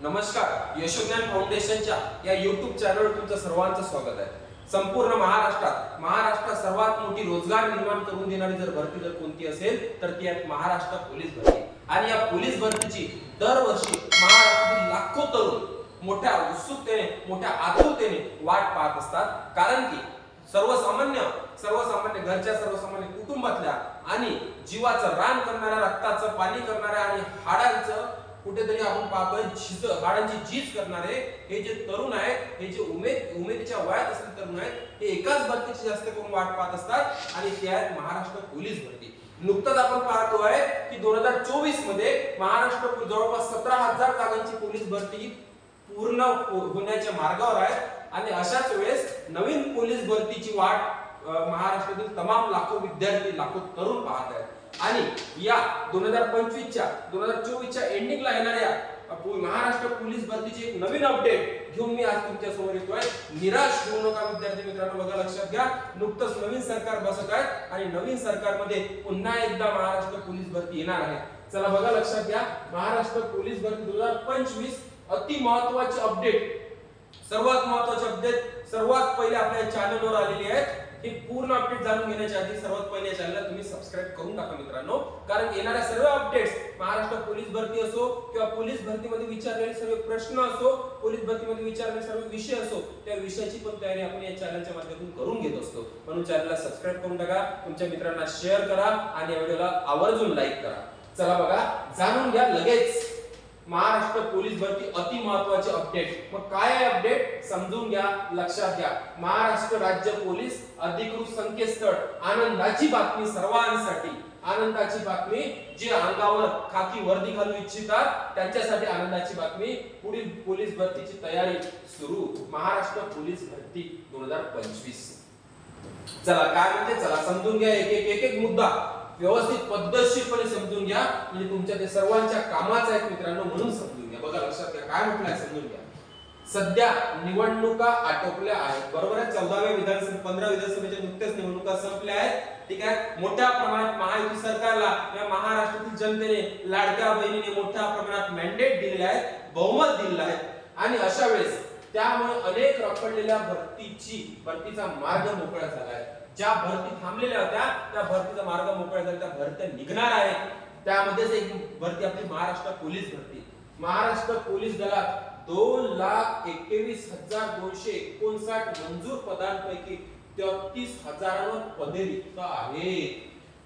नमस्कार, यशोज्ञान फाउंडेशनच्या या YouTube चॅनलवर तुमचं सर्वांचं स्वागत आहे। संपूर्ण महाराष्ट्रात सर्वात मोठी रोजगार निर्माण करून देणारी जर भरती जर कोणती असेल तर ती आहे महाराष्ट्र पोलीस भरती। आणि या पोलीस भरतीची दरवर्षी महाराष्ट्रातील लाखो तरुण मोठ्या उत्सुकतेने, मोठ्या आतुरतेने वाट पाहत असतात। कारण की सर्वसामान्य घरच्या सर्वसामान्य कुटुंबातल्या आणि जीवाचं रान करणाऱ्या, रक्ताचं पाणी करणाऱ्या आणि हाडांचं कुठेतरी आपण पाहतोय हाडांची झीज करणारे हे जे तरुण आहेत, हे जे उमेदीच्या वयात असलेले तरुण आहेत, हे एकाच भरतीची जास्त करून वाट पाहत असतात आणि ते आहेत महाराष्ट्र पोलीस भरती। नुकताच आपण पाहतोय की 2024 मध्ये महाराष्ट्र जवळपास 17,000 जागांची पोलीस भरती पूर्ण होण्याच्या मार्गावर आहे। आणि अशाच वेळेस नवीन पोलीस भरतीची वाट महाराष्ट्रातील तमाम लाखो विद्यार्थी, लाखो तरुण पाहत आहेत। आणि या 2024च्या एंडिंगला येणाऱ्या महाराष्ट्र पोलीस भरतीची एक नवीन अपडेट घेऊन मी आज तुमच्या समोर येतोय। निराश होऊ नका विद्यार्थी मित्रांनो, बघा लक्षात घ्या, नुकतंच नवीन सरकार बसत आहे आणि नवीन सरकारमध्ये पुन्हा एकदा महाराष्ट्र पोलीस भरती येणार आहे। चला बघा लक्षात घ्या, महाराष्ट्र पोलीस भरती 2025 अति महत्त्वाची अपडेट, सर्वात महत्त्वाची अपडेट सर्वात पहिले आपल्या चॅनलवर आलेली आहे। ही पूर्ण अपडेट जाणून घेण्याच्या आधी सर्वात पहिले चॅनलला तुम्ही सबस्क्राइब करून टाका मित्रांनो, कारण येणाऱ्या सर्व अपडेट्स महाराष्ट्र पोलीस भरती असो किंवा पोलीस भरतीमध्ये विचारलेले सर्व प्रश्न असो, पोलीस भरतीमध्ये विचारलेले सर्व विषय असो, त्या विषयाची पण तयारी आपण या चॅनलच्या माध्यमातून करून घेत असतो। म्हणून चॅनलला सबस्क्राइब करून टाका, तुमच्या मित्रांना शेअर करा आणि या व्हिडिओला आवर्जून लाईक करा। चला बघा, जाणून घ्या लगेच महाराष्ट्र पोलीस भरती अति महत्त्वाची अपडेट। मग काय आहे अपडेट समजून घ्या, लक्षात घ्या। महाराष्ट्र राज्य पोलीस अधिकृत संकेतस्थळ, आनंदाची बातमी सर्वांसाठी, आनंदाची बातमी, जे अंगावर खाकी वर्दी घालू इच्छितात त्यांच्यासाठी आनंदाची बातमी। पुढील पोलीस भरतीची तयारी सुरू, महाराष्ट्र पोलीस भरती 2025। चला काय म्हणते, चला समजून घ्या, एक मुद्दा व्यवस्थित पद्धतशीरपणे समजून घ्या, म्हणजे तुमच्या ते सर्वांच्या कामाचं आहे मित्रांनो, म्हणून समजून घ्या। बघा लक्षात घ्या, काय म्हटलंय समजून घ्या। सध्या निवडणुका आटोपल्या आहेत, बरोबर आहे। 14व्या विधानसभा 15 विधानसभेच्या नुकत्याच निवडणुका संपल्या आहेत, ठीक आहे। मोठ्या प्रमाणात महायुती सरकारला या महाराष्ट्रातील जनतेने, लाडक्या बहिणीने मोठ्या प्रमाणात मॅन्डेट दिलेले आहेत, बहुमत दिलेलं आहे। आणि अशा वेळेस त्यामुळे अनेक रखडलेल्या भरतीचा मार्ग मोकळा झाला आहे। ज्या भरती थांबलेल्या होत्या त्या भरतीचा मार्ग मोकळा झाला, त्या भरत्या निघणार आहेत। त्यामध्येच एक भरती आपली महाराष्ट्र पोलीस भरती। महाराष्ट्र पोलीस दलात 2,21,259 मंजूर पदांपैकी 33,000 पदे रिक्त आहेत।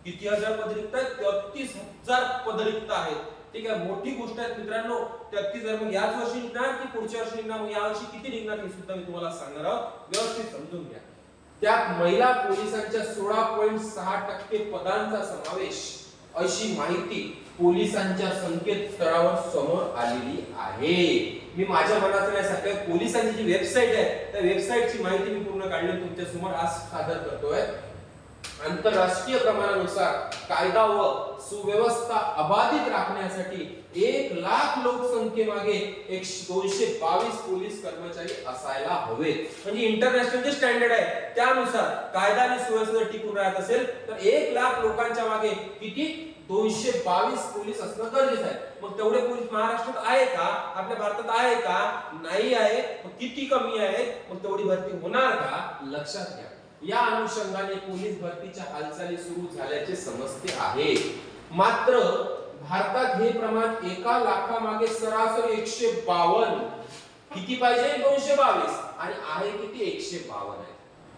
किती हजार पदे रिक्त आहेत? 33,000 पदे रिक्त आहेत, ठीक आहे। मोठी गोष्ट आहे मित्रांनो, 33,000 मग याच वर्षी निघणार की पुढच्या वर्षी निघणार, मग या वर्षी किती निघणार हे सुद्धा मी तुम्हाला सांगणार आहोत, व्यवस्थित समजून घ्या। त्यात महिला पोलिसांच्या 16.6% पदांचा समावेश, अशी माहिती पोलिसांच्या संकेतस्थळावर समोर आलेली आहे। मी माझ्या मनात नाही सांगत, पोलिसांची जी वेबसाईट आहे त्या वेबसाईटची माहिती मी पूर्ण काढली तुमच्या समोर आज सादर करतोय। आंतरराष्ट्रीय प्रमाणानुसार कायदा व सुव्यवस्था अबाधित राखण्यासाठी 1 लाख लोकसंख्येमागे 222 पोलीस कर्मचारी असायला हवेत। म्हणजे इंटरनॅशनल जे स्टँडर्ड आहे त्यानुसार कायदा आणि सुव्यवस्था टिकून राहत असेल तर 1 लाख लोकांच्या मागे किती 222 पोलीस असणं गरजेचं आहे। मग तेवढे पोलीस महाराष्ट्रात आहे का, आपल्या भारतात आहे का? नाही आहे। मग किती कमी आहे? मग तेवढी भरती होणार का? लक्षात घ्या। या अनुषंगाने पोलीस भरतीच्या हालचाली सुरू झाल्याचे समजते आहे। मात्र भारतात हे प्रमाण 1 लाखामागे सरासरी 152, किती पाहिजे 222 आणि आहे किती 152 आहे,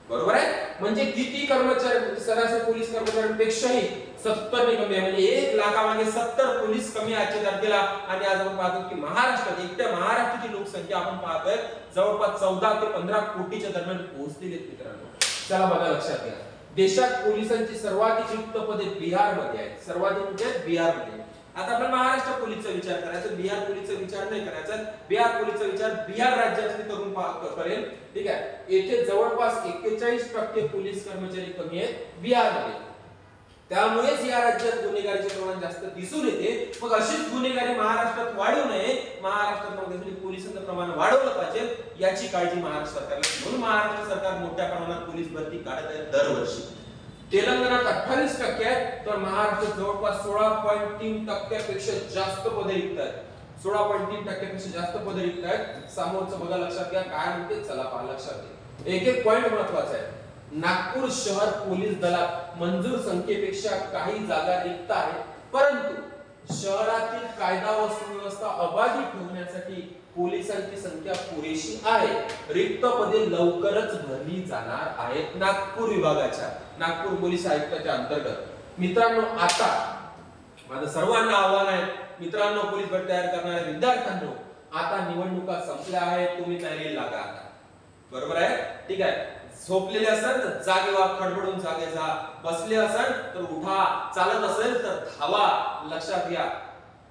बरोबर आहे। म्हणजे किती कर्मचारी सरासरी पोलीस कर्मचाऱ्यांपेक्षाही 70 ने कमी आहे, म्हणजे 1 लाखामागे 70 पोलीस कमी आजच्या तारखेला। आणि आज आपण पाहतो की महाराष्ट्रात, एकट्या महाराष्ट्राची लोकसंख्या आपण पाहतोय जवळपास 14 ते 15 कोटीच्या दरम्यान पोहोचलेली आहे मित्रांनो। चला बघा लक्षात घ्या, देशात पोलिसांची सर्वाधिक रिक्त पदे बिहार मध्ये आहेत, सर्वाधिक म्हणजे बिहार मध्ये। आता आपण महाराष्ट्र पोलीसचा विचार करायचा, बिहार पोलीसचा विचार नाही करायचा। बिहार पोलीसचा विचार बिहार राज्यातले तरुण करेल, ठीक आहे। येथे जवळपास 41% पोलीस कर्मचारी कमी आहेत बिहार मध्ये, त्यामुळेच या राज्यात गुन्हेगारीचे प्रमाण जास्त दिसून येते। मग अशीच गुन्हेगारी महाराष्ट्रात वाढू नये, महाराष्ट्रात पोलिसांचं प्रमाण वाढवलं पाहिजे, याची काळजी महाराष्ट्र सरकारला, म्हणून महाराष्ट्र सरकार मोठ्या प्रमाणात पोलीस भरती काढत आहे दरवर्षी। तेलंगणात 28% आहेत, तर महाराष्ट्रात जवळपास 16.3% पेक्षा जास्त पदे रिक्त आहेत। 16.3% जास्त पदे रिक्त आहेत. समोरचं बघा, लक्षात घ्या काय म्हणते, चला पहा लक्षात घ्या. एक एक पॉइंट महत्वाचा आहे. नागपूर शहर पोलीस दलात मंजूर संख्येपेक्षा काही जागा रिक्त आहेत, परंतु शहरातील कायदा व सुव्यवस्था अबाधित ठेवण्यासाठी पोलिसांची संख्या पुरेशी आहे. रिक्त पदे लवकरच भरली जाणार आहेत नागपूर विभागाच्या, नागपूर पोलीस आयुक्ताच्या अंतर्गत. मित्रांनो, आता माझं सर्वांना आव्हान आहे, मित्रांनो, पोलीस भरती तयार करणाऱ्या विद्यार्थ्यांनो, आता निवडणुका संपल्या आहेत, तुम्ही तयारीला लागा आता. बरोबर आहे? ठीक आहे. झोपलेले असाल तर जागे व्हा, खडबडून जागे जा. बसले असाल तर उठा, चालत असेल तर धावा. लक्षात घ्या,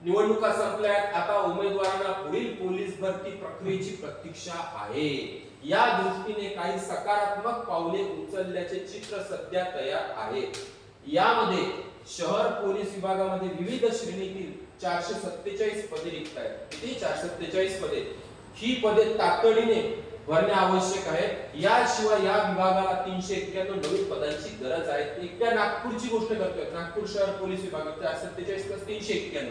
निवडणुका संपल्यात, आता उमेदवारांना पुढील पोलीस भरती प्रक्रियेची प्रतीक्षा आहे. या दृष्टीने काही सकारात्मक पावले उचलल्याचे चित्र सध्या तयार आहे. यामध्ये शहर पोलीस विभागामध्ये विविध श्रेणीतील 447 पदे रिक्त आहेत. किती? 447 पदे. ही पदे तातडीने भरणे आवश्यक आहे. याशिवाय या विभागाला 391 नवीन पदांची गरज आहे. एकट्या नागपूरची गोष्ट करतोय, नागपूर शहर पोलीस विभागात 447 + 391.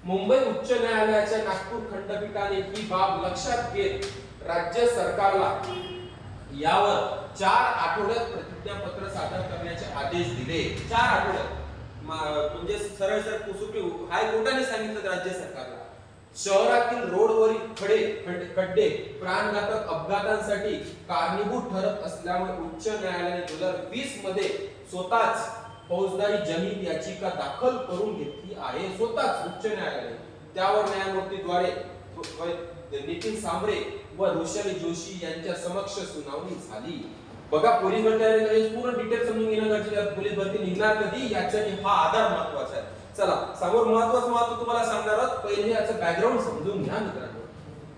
मुंबई उच्च न्यायालयाच्या नागपूर खंडपीठाने ही बाब लक्षात घेत राज्य सरकारला यावर 4 आठवड्यात प्रतिज्ञापत्र सादर करण्याचे आदेश दिले. 4 आठवड्यात म्हणजे सरळ हायकोर्टाने सांगितलं राज्य सरकारला. शहरातील रोडवरील खड्डे प्राणघातक अपघातांसाठी कारणीभूत ठरत असल्यामुळे उच्च न्यायालयाने 2020 मध्ये स्वतःच फौजदारी जनहित याचिका दाखल करून घेतली आहे. स्वतःच उच्च न्यायालयाने. त्यावर न्यायमूर्तीद्वारे नितीन सांबरे व ऋषाली जोशी यांच्या समक्ष सुनावणी झाली. बघा, पोलीस भरती पूर्ण डिटेल समजून घेणं गरजेचं आहे. पोलीस भरती निघणार कधी यासाठी हा आधार महत्त्वाचा आहे. चला, समोर महत्त्व तुम्हाला सांगणार आहोत. पहिले याचं बॅकग्राऊंड समजून घ्या मित्रांनो.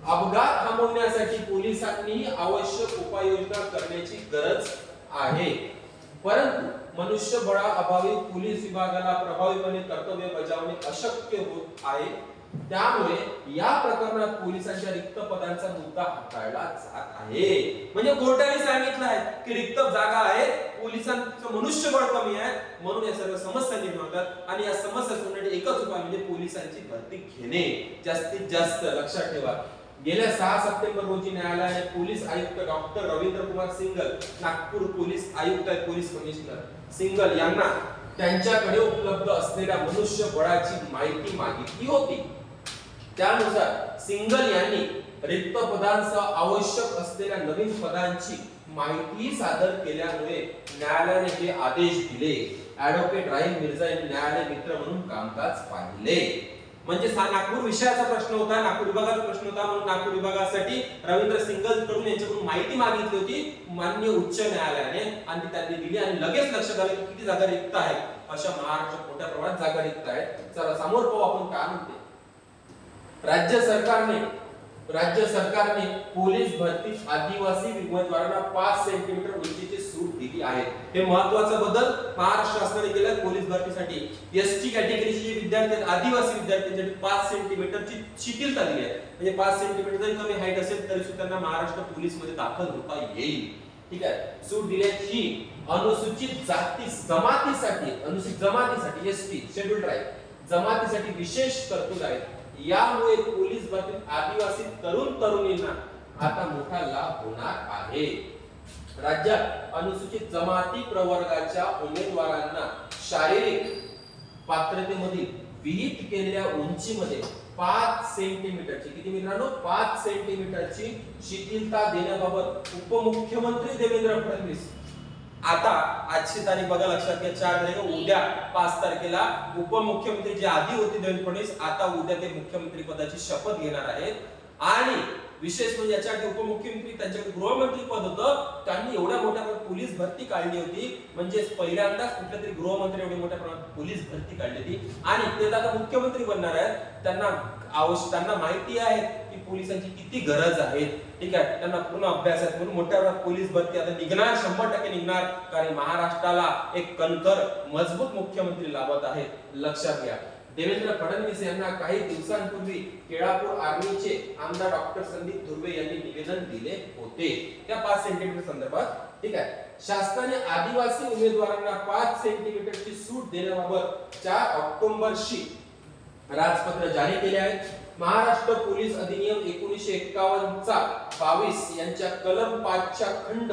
अपघात थांबवण्यासाठी पोलिसांनी आवश्यक उपाययोजना करण्याची गरज आहे, परंतु मनुष्यबळाअभावी पोलीस विभागाला प्रभावीपणे कर्तव्य बजावणे अशक्य होत आहे. त्यामुळे या प्रकरणात पोलिसांच्या रिक्त पदांचा मुद्दा हाताळला जात आहे. म्हणजे कोर्टाने सांगितलं आहे की रिक्त जागा आहेत, पोलिसांचं मनुष्यबळ कमी आहे, म्हणून या सर्व समस्या निर्माण होतात. आणि या समस्या सोडवण्यासाठी एकच उपाय म्हणजे पोलिसांची भरती घेणे जास्तीत जास्त. लक्षात ठेवा, गेल्या 6 सप्टेंबर रोजी न्यायालयाने पोलीस आयुक्त doctor Ravindra Kumar single, Nagpur police आयुक्त आहेत, पोलीस कमिशनर सिंगल यांना त्यांच्याकडे उपलब्ध असलेल्या मनुष्यबळाची माहिती मागितली होती. त्यानुसार सिंगल यांनी रिक्त पदांसह आवश्यक असलेल्या नवीन पदांची माहिती सादर केल्यामुळे न्यायालयाने हे आदेश दिले. ॲडव्होकेट राहील मिर्झा यांनी न्यायालय मित्र म्हणून कामकाज पाहिले. म्हणजे नागपूर विषयाचा प्रश्न होता, नागपूर विभागाचा प्रश्न होता, म्हणून नागपूर विभागासाठी रवींद्र सिंगल कडून यांच्याकडून माहिती मागितली होती माननीय उच्च न्यायालयाने, आणि ती त्यांनी दिली. आणि लगेच लक्षात आलं की किती जागा रिक्त आहेत. अशा महाराष्ट्रात मोठ्या प्रमाणात जागा रिक्त आहेत. चला समोर पाहू आपण काय म्हणते. राज्य सरकारने पोलीस भरतीत आदिवासी उमेदवारांना 5 सेंटीमीटर उंचीची सूट दिली आहे. हे महत्त्वाचा बदल महाराष्ट्र शासनाने केला पोलीस भरतीसाठी. एसटी कॅटेगरीचे जे विद्यार्थी आहेत, आदिवासी विद्यार्थ्यांसाठी 5 सेंटीमीटरची शिथिलता दिली आहे. म्हणजे 5 सेंटीमीटर जरी कमी हाईट असेल तरी सुद्धा त्यांना महाराष्ट्र पोलीस मध्ये दाखल होता येईल. ठीक आहे. सूट दिल्याची अनुसूचित जाती जमातीसाठी एसटी शेड्यूल्ड ट्राइब जमातीसाठी विशेष तरतूद आहे. यामुळे पोलीस भरतीत आदिवासी तरुणींना आता मोठा लाभ होणार आहे. राज्यात अनुसूचित जमाती प्रवर्गाच्या उमेदवारांना शारीरिक पात्रतेमधील विहित केलेल्या उंचीमध्ये 5 सेंटीमीटरची, किती मित्रांनो, 5 सेंटीमीटरची शिथिलता देण्याबाबत उपमुख्यमंत्री देवेंद्र फडणवीस, आता आजची तारीख बघा, लक्षात घ्या, 4 तारीख, उद्या 5 तारखेला उपमुख्यमंत्री जे आधी होते देवेंद्र फडणवीस, आता उद्या ते मुख्यमंत्री पदाची शपथ घेणार आहेत. आणि विशेष म्हणजे याच्यासाठी उपमुख्यमंत्री, त्यांच्याकडे गृहमंत्री पद होतं, त्यांनी एवढ्या मोठ्या प्रमाणात पोलीस भरती काढली होती. म्हणजे पहिल्यांदाच कुठल्या तरी गृहमंत्री एवढी मोठ्या प्रमाणात पोलीस भरती काढली होती. आणि ते आता मुख्यमंत्री बनणार आहेत. त्यांना माहिती आहे की पोलिसांची किती गरज आहे. ठीक आहे, त्यांना पूर्ण अभ्यास आहे, म्हणून मोठ्या प्रमाणात पोलीस भरती आता निघणार, 100% निघणार. कारण महाराष्ट्राला एक कणखर मजबूत मुख्यमंत्री लाभत आहेत. लक्षात घ्या, देवेंद्र फडणवीस यांना काही दिवसांपूर्वी केळापूर आर्मीचे आमदार डॉक्टर संदीप धुर्वे यांनी निवेदन दिले होते त्या 5 सेंटीमीटर संदर्भात. ठीक आहे, शासनाने आदिवासी उमेदवारांना 5 सेंटीमीटरची सूट देण्याबाबत 4 ऑक्टोबरशी राजपत्र जारी केले आहे. महाराष्ट्र पोलीस अधिनियम 1951 चा 22 यांच्या कलम 5 च्या खंड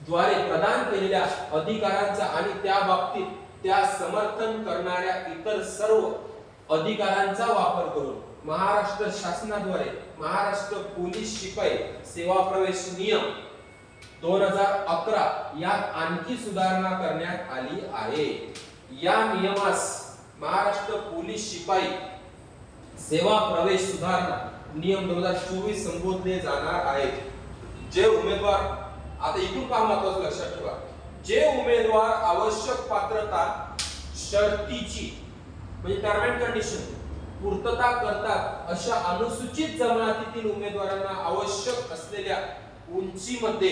द्वारे प्रदान केलेल्या अधिकारांचा आणि त्या बाबतीत त्या समर्थन करणाऱ्या इतर सर्व अधिकारांचा वापर करून महाराष्ट्र शासनाद्वारे महाराष्ट्र पोलीस शिपाई सेवा प्रवेश नियम 2011 यात आणखी सुधारणा करण्यात आली आहे। या नियमास महाराष्ट्र पोलीस शिपाई सेवा प्रवेश सुधारणा नियम 2024 संबोधले जाणार आहेत। जे उमेदवार, आता इथून काम महत्त्वाचं लक्षात ठेवा, जे उमेदवार आवश्यक पात्रता शर्तीची म्हणजे टर्म अँड कंडिशन पूर्तता करतात अशा अनुसूचित जमातीतील उमेदवारांना आवश्यक असलेल्या उंचीमध्ये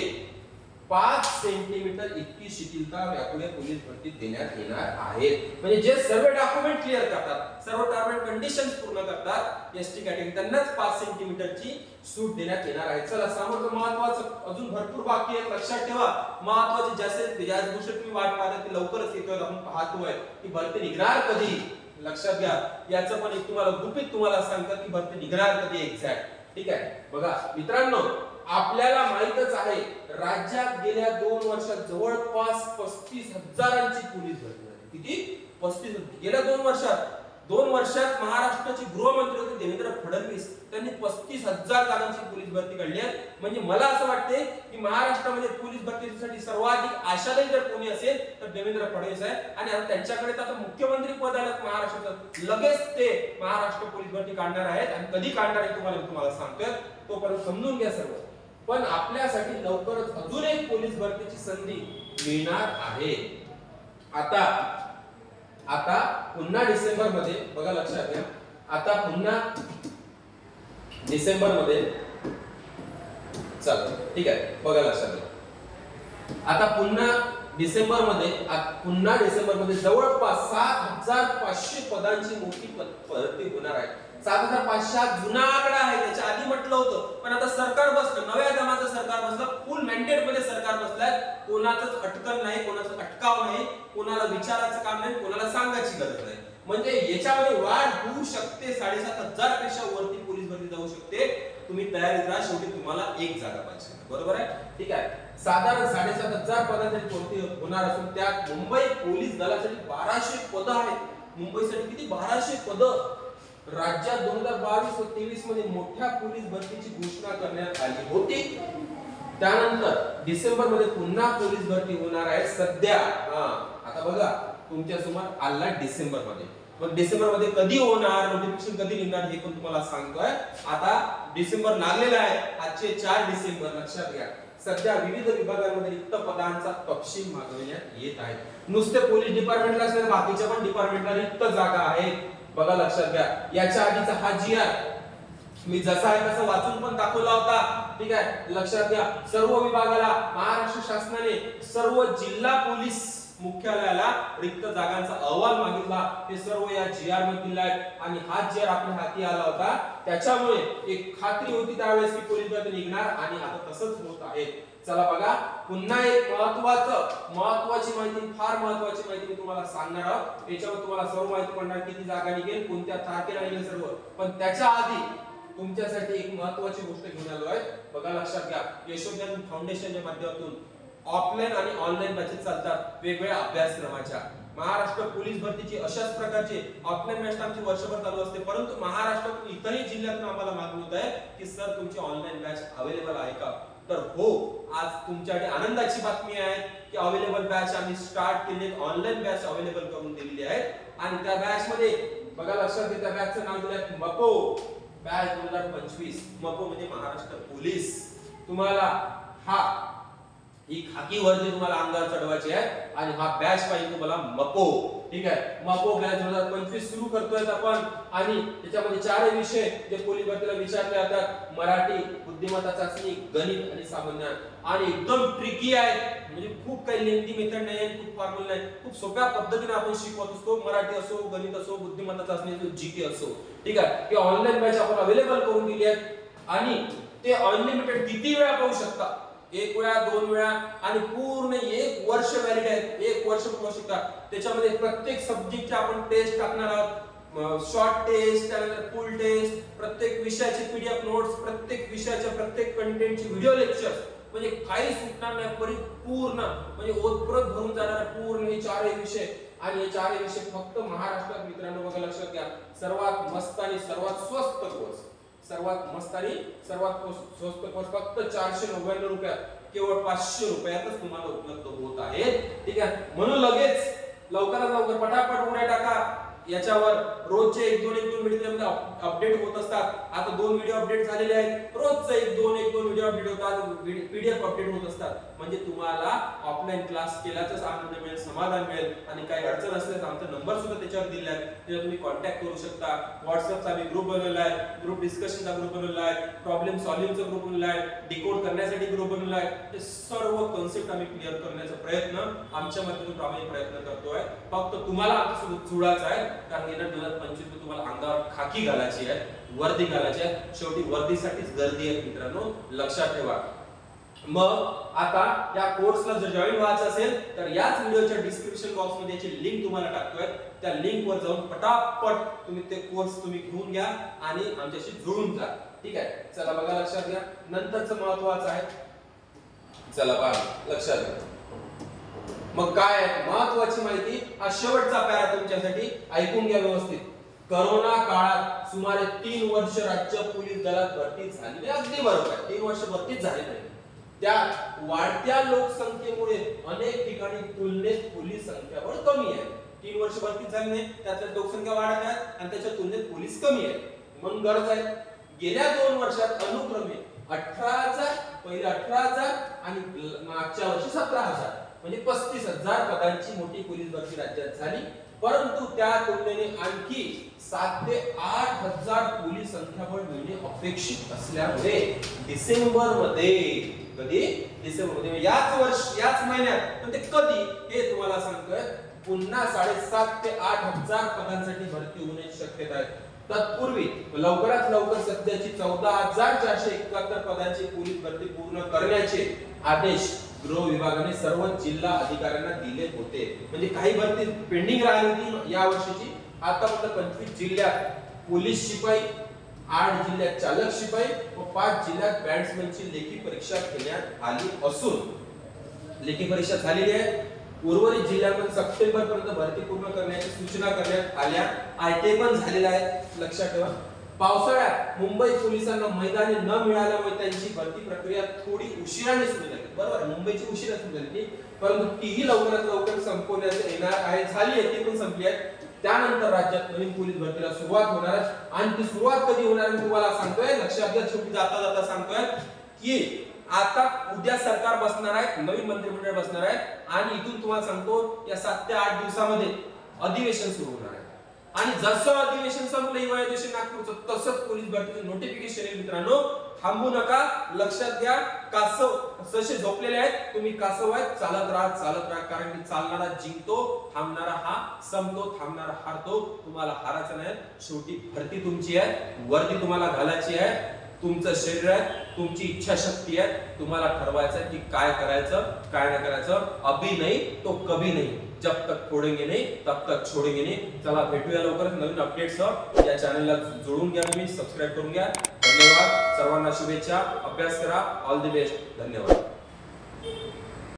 5 सेंटीमीटर इतकी शिथिलता यापुढे पोलीस भरतीत देण्यात येणार आहे। म्हणजे जे सर्व डॉक्युमेंट क्लिअर करतात, सर्व टर्म अँड कंडिशन्स पूर्ण करतात, एसटी कॅटेगरी त्यांनाच 5 सेंटीमीटरची सूट देण्यात येणार आहे। चला, समोरचं महत्त्वाचं अजून भरपूर बाकी आहे, लक्षात ठेवा। महत्त्वाचे जसे ज्या गोष्टी तुम्ही वाट पाहता ते लवकरच येतोय, आपण पाहतोय की भरती निघणार कधी, लक्षात घ्या। याचं पण एक तुम्हाला गुपित तुम्हाला सांगतात की भरती निघणार कधी एक्झॅक्ट, ठीक आहे। बघा मित्रांनो, आपल्याला माहितच आहे राज्यात गेल्या 2 वर्षात जवळपास 35,000ची पोलीस भरती झाली। किती? 35। गेल्या 2 वर्षात महाराष्ट्राचे गृहमंत्री होते देवेंद्र फडणवीस, त्यांनी 35,000 जागांची पोलीस भरती काढली आहे। म्हणजे मला असं वाटते की महाराष्ट्रामध्ये पोलीस भरतीसाठी सर्वाधिक आशादायी जर कोणी असेल तर देवेंद्र फडणवीस आहे। आणि आता त्यांच्याकडे तर मुख्यमंत्री पद आलं महाराष्ट्राचं, लगेच ते महाराष्ट्र पोलीस भरती काढणार आहेत। आणि कधी काढणार आहे तुम्हाला सांगतोय, तोपर्यंत समजून घ्या सर्व। पण आपल्यासाठी लवकरच अजून एक पोलीस भरतीची संधी मिळणार आहे। आता पुन्हा डिसेंबर मध्ये, बघा लक्षात घ्या, आता पुन्हा डिसेंबर मध्ये, चला ठीक आहे, बघा लक्षात घ्या, आता पुन्हा डिसेंबर मध्ये जवळपास 7,500 पदांची मोठी भरती होणार आहे। 7,500 हा जुना आकडा आहे, त्याच्या आधी म्हटलं होतं, पण आता सरकार बसलं, नव्या दमाचं सरकार बसलं, फुल मॅन्डेट मध्ये सरकार बसलाय। कोणाचंच अटकल नाही, कोणाचं अटकाव नाही, कोणाला विचारायचं काम नाही, कोणाला सांगायची गरज नाही। म्हणजे याच्यामध्ये वाढ होऊ शकते, 7,500 पेक्षा वरती पोलीस भरती जाऊ शकते। तुम्ही तयारीत राहा, शेवटी तुम्हाला एक जागा पाहिजे, बरोबर आहे, ठीक आहे। साधारण 7,500 पदांची भरती होणार असून त्यात मुंबई पोलीस दलासाठी 1200 पद आहेत। मुंबईसाठी किती? 1200 पद। राज्यात 2022 व 23 मध्ये मोठ्या पोलीस भरतीची घोषणा करण्यात आली होती। त्यानंतर डिसेंबर मध्ये पुन्हा पोलीस भरती होणार आहे। सध्या आता बघा तुमच्या समोर आला डिसेंबर मध्ये, पण डिसेंबर मध्ये कधी होणार, नोटिफिकेशन कधी निघणार हे पण तुम्हाला सांगतोय। आता डिसेंबर लागलेला आहे, आजचे 4 डिसेंबर, लक्षात घ्या। सध्या विविध विभागांमध्ये रिक्त पदांचा तपशील मागवण्यात येत आहे। नुसते पोलीस डिपार्टमेंटला असलेल्या बाकीच्या पण डिपार्टमेंटला रिक्त जागा आहेत, बघा लक्षात घ्या। याच्या आधीचा हा GR मी जसा आहे तसा वाचून पण दाखवला होता, ठीक आहे, लक्षात घ्या। सर्व विभागाला महाराष्ट्र शासनाने सर्व जिल्हा पोलीस मुख्यालयाला रिक्त जागांचा अहवाल मागितला, ते सर्व या GR मध्ये दिला आहे। आणि हा GR आपल्या हाती आला होता, त्याच्यामुळे एक खात्री होती त्यावेळेस की पोलीस भरती निघणार, आणि आता तसंच होत आहे। चला बघा, पुन्हा एक महत्त्वाची माहिती, फार महत्त्वाची माहिती मी तुम्हाला सांगणार आहोत। याच्यावर तुम्हाला सर्व माहिती पडणार, किती जागा निघेल, कोणत्या तारखेला निघेल सर्व। पण त्याच्या आधी तुमच्यासाठी एक महत्त्वाची गोष्ट घेऊन आलो आहे, बघा लक्षात घ्या। यशोज्ञान फाउंडेशनच्या माध्यमातून ऑफलाइन आणि ऑनलाइन बॅचेस चालतात वेगवेगळ्या अभ्यासक्रमाच्या। महाराष्ट्र पोलीस भरतीची अशाच प्रकारचे ऑफलाइन बॅच आमची वर्षभर चालू असते, परंतु महाराष्ट्रातून इतरही जिल्ह्यातून आम्हाला मागणी होत आहे की सर तुमची ऑनलाइन बॅच अवेलेबल आहे का? तर हो, आज तुमच्यासाठी आनंदाची बातमी आहे की अवेलेबल बॅच आम्ही स्टार्ट केले, ऑनलाइन बॅच अवेलेबल करून दिलेली आहे। आणि त्या बॅच मध्ये बघा लक्षात घ्या, त्या बॅचचं नाव दिलं आहे मपो बॅच 2025। मपो म्हणजे महाराष्ट्र पोलीस। तुम्हाला ही खाकी वर्दी तुम्हाला अंगावर चढवायची आहे, आणि हा बॅच पाहिजे तुम्हाला मपो, ठीक आहे। मपो बॅच 2025 सुरू करतोय आपण, आणि त्याच्यामध्ये 4 विषय जे पोलीस भरतीला विचारले जातात: मराठी, बुद्धिमत्ता चाचणी, गणित आणि सामान्य ज्ञान। आणि एकदम ट्रिकी आहे, म्हणजे खूप काही लेंथी मेथड नाही, खूप फॉर्म्युला नाही, खूप सोप्या पद्धतीने आपण शिकवत असतो। मराठी असो, गणित असो, बुद्धिमत्ता चाचणी असो, जीके असो, ठीक आहे। ही ऑनलाइन बॅच आपण अवेलेबल करून दिली आहे, आणि ते अनलिमिटेड किती वेळा पाहू शकता, 1 वेळा, 2 वेळा, आणि पूर्ण 1 वर्ष व्हॅलिड आहे, 1 वर्ष पाहू शकता। त्याच्यामध्ये प्रत्येक सब्जेक्टचे आपण टेस्ट टाकणार आहोत, शॉर्ट टेस्ट, त्यानंतर फुल टेस्ट, प्रत्येक विषयाचे पीडीएफ नोट्स, प्रत्येक विषयाच्या प्रत्येक कंटेंटची व्हिडिओ लेक्चर्स, म्हणजे काही सुटणार नाही, परिपूर्ण म्हणजे ओतप्रत भरून जाणारे पूर्ण हे चारही विषय. आणि हे चारही विषय फक्त महाराष्ट्रात मित्रांनो बघा लक्षात घ्या, सर्वात मस्त आणि सर्वात स्वस्त कोर्स, सर्वात मस्त आणि सर्वात स्वस्त कोर्स फक्त 499 रुपयात, केवळ 500 रुपयातच तुम्हाला उपलब्ध होत आहे. ठीक आहे, म्हणून लगेच लवकरात लवकर पटापट उड्या टाका याच्यावर. रोजचे एक दोन व्हिडिओ अपडेट होत असतात. आता 2 व्हिडिओ अपडेट झालेले आहेत, रोजचे एक दोन व्हिडिओ अपडेट होतात, पीडीएफ अपडेट होत असतात. म्हणजे तुम्हाला ऑफलाईन क्लास केल्याचाच आनंद मिळेल, समाधान मिळेल. आणि काही अडचण असल्यास आमचा नंबर सुद्धा त्याच्यावर दिलेला आहे, त्याच्यावर तुम्ही कॉन्टॅक्ट करू शकता. व्हॉट्सअपचा आम्ही ग्रुप बनवला आहे, ग्रुप डिस्कशनचा ग्रुप बनवला आहे, प्रॉब्लेम सॉल्व्हिंगचा ग्रुप बनवला आहे, डिकोड करण्यासाठी ग्रुप बनवला आहे. हे सर्व कन्सेप्ट आम्ही क्लिअर करण्याचा प्रयत्न आमच्या माध्यमातून प्रामाणिक प्रयत्न करतोय. फक्त तुम्हाला आमच्यासोबत जुळायचं आहे, कारण येणार 2025 तुम्हाला अंगावर खाकी घालायची आहे, वर्दी घालायची आहे. शेवटी वर्दीसाठीच गर्दी आहे मित्रांनो, लक्षात ठेवा. मग आता या कोर्सला जर जॉईन व्हायचं असेल तर याच व्हिडिओच्या डिस्क्रिप्शन बॉक्स मध्ये याची लिंक तुम्हाला टाकतोय. त्या लिंक वर जाऊन पटापट तुम्ही ते कोर्स तुम्ही घेऊन घ्या आणि आमच्याशी जुळून जा. ठीक आहे, चला बघा लक्षात घ्या. नंतरचं महत्त्वाचं आहे, चला बघा लक्षात घ्या. मग काय महत्त्वाची माहिती, हा शेवटचा पॅरा तुमच्यासाठी, ऐकून घ्या व्यवस्थित. करोना काळात सुमारे 3 वर्ष राज्य पोलीस दलात भरती झाली. अगदी बरोबर आहे, 3 वर्ष भरतीच झाली नाही. त्या वाढत्या लोकसंख्येमुळे अनेक ठिकाणी तुलनेत पोलीस संख्याबळ कमी आहे. 3 वर्ष भरतीच झाली नाही, त्यातल्या लोकसंख्या वाढत आहे आणि त्याच्या तुलनेत पोलीस कमी आहे. म्हणून गरज आहे. गेल्या 2 वर्षात अनुक्रमे 18,000, पहिले 18,000 आणि मागच्या वर्षी 17,000 म्हणजे 35,000 पदांची मोठी पोलीस भरती राज्यात झाली. परंतु त्या तुलनेने आणखी 7 ते 8,000 पोलीस संख्याबळ मिळणे अपेक्षित असल्यामुळे डिसेंबरमध्ये, कधी डिसेंबरमध्ये याच महिन्यात, पण ते कधी हे तुम्हाला सांगतोय, पुन्हा 7.5 ते 8,000 पदांसाठी भरती होण्याची शक्यता आहे. तत्पूर्वी लवकरात लवकर सध्याची 14,471 पदांची पोलीस भरती पूर्ण करण्याचे आदेश गृह विभागाने सर्व जिल्हा अधिकाऱ्यांना दिले होते. म्हणजे काही भरती पेंडिंग राहिली होती या वर्षीची. आता फक्त 25 जिल्ह्यात पोलीस शिपाई, 8 जिल्ह्यात चालक शिपाई व 5 जिल्ह्यात बॅट्समनची लेखी परीक्षा घेण्यात आली असून लेखी परीक्षा झालेली आहे. उर्वरित जिल्ह्यांमध्ये सप्टेंबर पर्यंत भरती पूर्ण करण्याची सूचना करण्यात आल्या आहे, ते पण झालेलं आहे, लक्षात ठेवा. पावसाळ्यात मुंबई पोलिसांना मैदानी न मिळाल्यामुळे त्यांची भरती प्रक्रिया थोडी उशिराने सुरू झाली. बरोबर, मुंबईची उशिरा सुरू झाली, परंतु तीही लवकरात लवकर संपवण्यात येणार आहे, झाली आहे, ती पण संपली आहे. त्यानंतर राज्यात नवीन पोलीस भरतीला सुरुवात होणार आहे. आणि ती सुरुवात कधी होणार मी तुम्हाला सांगतोय, लक्षात घ्या. शेवटी जाता जाता सांगतोय की आता उद्या सरकार बसणार आहे, नवीन मंत्रिमंडळ बसणार आहे आणि इथून तुम्हाला सांगतो या 7 ते 8 दिवसामध्ये अधिवेशन सुरू होणार आहे. आणि जसं अधिवेशन संपलं हिवाळी अधिवेशन नागपूरचं, तसंच पोलीस भरतीचे नोटिफिकेशन आहे मित्रांनो. थांबू नका, लक्षात घ्या. कासव जसे झोपलेले आहेत, तुम्ही कासव आहेत, चालत राहा, कारण की चालणारा जिंकतो, थांबणारा हा संपतो, थांबणारा हारतो. तुम्हाला हारायचं नाही. शेवटी भरती तुमची आहे, वर्दी तुम्हाला घालायची आहे, तुमचं शरीर आहे, तुमची इच्छाशक्ती आहे. तुम्हाला ठरवायचं आहे की काय करायचं, काय नाही करायचं. अभी नाही तो कभी नाही, जब तक छोड़ेंगे नहीं तब तक छोड़ेंगे नहीं. चला भेटूया लवकरच नवीन अपडेट्ससह. या चॅनलला जोडून घ्या, तुम्ही सबस्क्राइब करून घ्या. धन्यवाद सर्वांना, शुभेच्छा, अभ्यास करा, ऑल द बेस्ट, धन्यवाद.